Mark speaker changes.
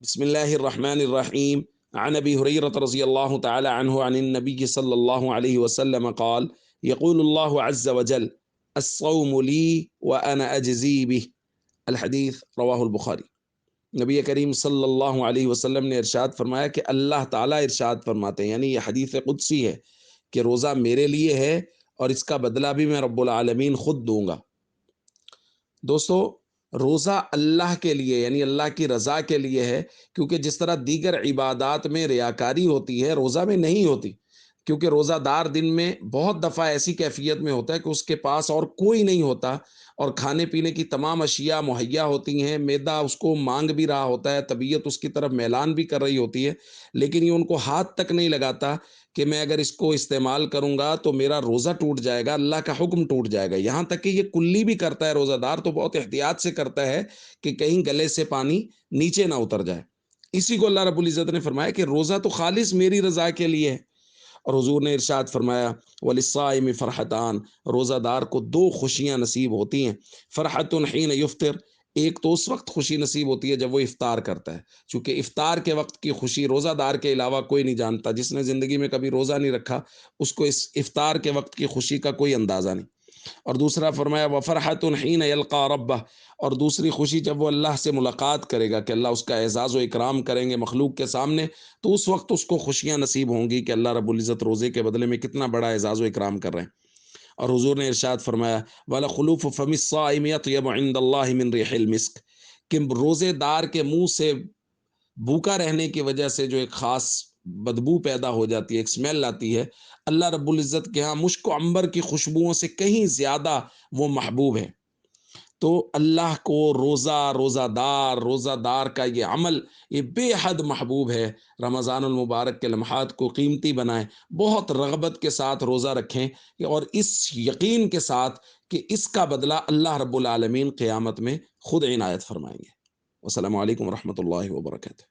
Speaker 1: बिस्मिल्लाहिर्रहमानिर्रहीम अन अबी हुरैरह रज़ियल्लाहु तआला अन्हु अनिन नबी सल्लल्लाहु अलैहि वसल्लम क़ाल यक़ूलुल्लाहु अज़्ज़ व जल अस्सौमु ली व अना अजज़ी बिह। अल हदीस रवाहुल बुखारी। नबी करीम सल्लल्लाहु अलैहि वसल्लम ने इरशाद फरमाया कि अल्लाह ताला इरशाद फरमाते हैं, यानी ये हदीस कुदसी है कि रोज़ा मेरे लिए है और इसका बदला भी मैं रब्बुल आलमीन खुद दूंगा। दोस्तों, रोज़ा अल्लाह के लिए यानी अल्लाह की रज़ा के लिए है, क्योंकि जिस तरह दीगर इबादात में रियाकारी होती है, रोज़ा में नहीं होती। क्योंकि रोज़ादार दिन में बहुत दफ़ा ऐसी कैफ़ियत में होता है कि उसके पास और कोई नहीं होता और खाने-पीने की तमाम अशिया मुहैया होती हैं, मैदा उसको माँग भी रहा होता है, तबीयत उसकी तरफ मैलान भी कर रही होती है, लेकिन ये उनको हाथ तक नहीं लगाता कि मैं अगर इसको इस्तेमाल करूँगा तो मेरा रोज़ा टूट जाएगा, अल्लाह का हुक्म टूट जाएगा। यहाँ तक कि ये कुल्ली भी करता है रोज़ादार, तो बहुत एहतियात से करता है कि कहीं गले से पानी नीचे ना उतर जाए। इसी को अल्लाह रब्बुल इज़्ज़त ने फरमाया कि रोज़ा तो खालिस मेरी रज़ा के लिए है। और हुज़ूर ने इरशाद फरमाया वलिस्साइमि फ़रहतान, रोज़ादार को 2 खुशियाँ नसीब होती हैं। फ़रहतुन हीन युफ़्तिर, एक तो उस वक़्त खुशी नसीब होती है जब वो इफ़्तार करता है। चूँकि इफ़्तार के वक़्त की खुशी रोज़ादार के अलावा कोई नहीं जानता। जिसने ज़िंदगी में कभी रोज़ा नहीं रखा, उसको इस इफ़्तार के वक़्त की खुशी का कोई अंदाज़ा नहीं। और दूसरा फरमाया व फ़रहतुन हीन यल्क़ा रब्बह, और दूसरी खुशी जब वो अल्लाह से मुलाकात करेगा कि अल्लाह उसका एज़ाज़ व इकराम करेंगे मखलूक के सामने, तो उस वक़्त उसको खुशियाँ नसीब होंगी कि अल्लाह रब्बुल इज़्ज़त रोज़े के बदले में कितना बड़ा एज़ाज़ व इकराम कर रहे हैं। और हुज़ूर ने इरशाद फरमाया वला खुलूफ़ फ़मिस साइम यत्यबु इंदल्लाहि मिन रिहिल मिस्क, कि रोज़ेदार के मुँह से भूखा रहने की वजह से जो एक ख़ास बदबू पैदा हो जाती है, एक स्मेल आती है, अल्लाह रब्बुल इज़्ज़त के यहाँ मुश्क व अंबर की खुशबुओं से कहीं ज़्यादा वो महबूब है। तो अल्लाह को रोज़ादार का ये अमल ये बेहद महबूब है। रमज़ानुल मुबारक के लम्हात को कीमती बनाएँ, बहुत रग़बत के साथ रोज़ा रखें और इस यकीन के साथ कि इसका बदला अल्लाह रब्बुल आलमीन क़यामत में खुद इनायत फ़रमाएँगे। अस्सलामु अलैकुम व रहमतुल्लाहि व बरकातुहू।